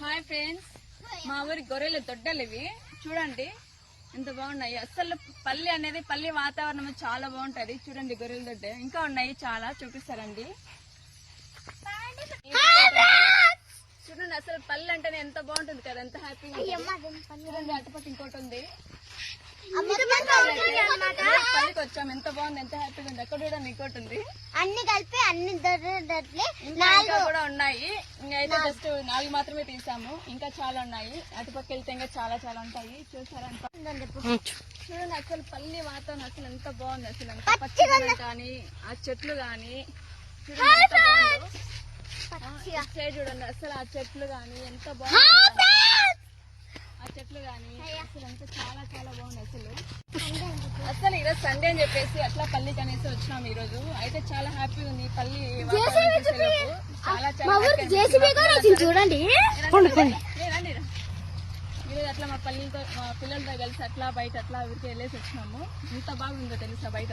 Hi friends, మా ఊరి గొర్రెలు దొడ్డలు ఇవి చూడండి ఎంత బాగున్నాయి. అసలు పల్లి వాతావరణం చాలా బాగుంటది. చూడండి గొర్రెల దొడ్డ ఇంకా ఉన్నాయి, చాలా చూపిస్తారండి. చూడండి అసలు పల్లి అంటేనే ఎంత బాగుంటుంది కదా, ఎంత హ్యాపీగా. చూడండి అటుపక్క ఇంకోటి ఉంది, పల్లికి వచ్చాం. ఎంత బాగుంది, ఎంత హ్యాపీగా ఉంది. అక్కడ చూడండి ఇంకోటి ఉంది. అన్ని కలిపి అన్ని ఇంకా కూడా ఉన్నాయి. ఇంకైతే జస్ట్ 4 మాత్రమే తీసాము, ఇంకా చాలా ఉన్నాయి. అటుపక్క వెళ్తే ఇంకా చాలా చాలా ఉంటాయి. చూసారా చూడండి అసలు పల్లి వాతావరణం అసలు ఎంత బాగుంది. అసలు ఎంత పచ్చదనం కానీ ఆ చెట్లు గాని చూడండి ఎంత బాగుందో. చూడండి అసలు ఆ చెట్లు గాని ఎంత బాగుంది, ఆ చెట్లు గాని అసలు అంతా చాలా చాలా బాగుంది. అసలు ఈరోజు సండే అని చెప్పేసి అట్లా పల్లికి అనేసి వచ్చినాం. ఈ రోజు అయితే చాలా హ్యాపీగా ఉంది. పల్లి చూడండి ఈరోజు అట్లా మా పిల్లలతో కలిసి అట్లా బయట అట్లా ఊరికి వెళ్ళేసి వచ్చినాము. ఎంత బాగుందో తెలుసా బయట.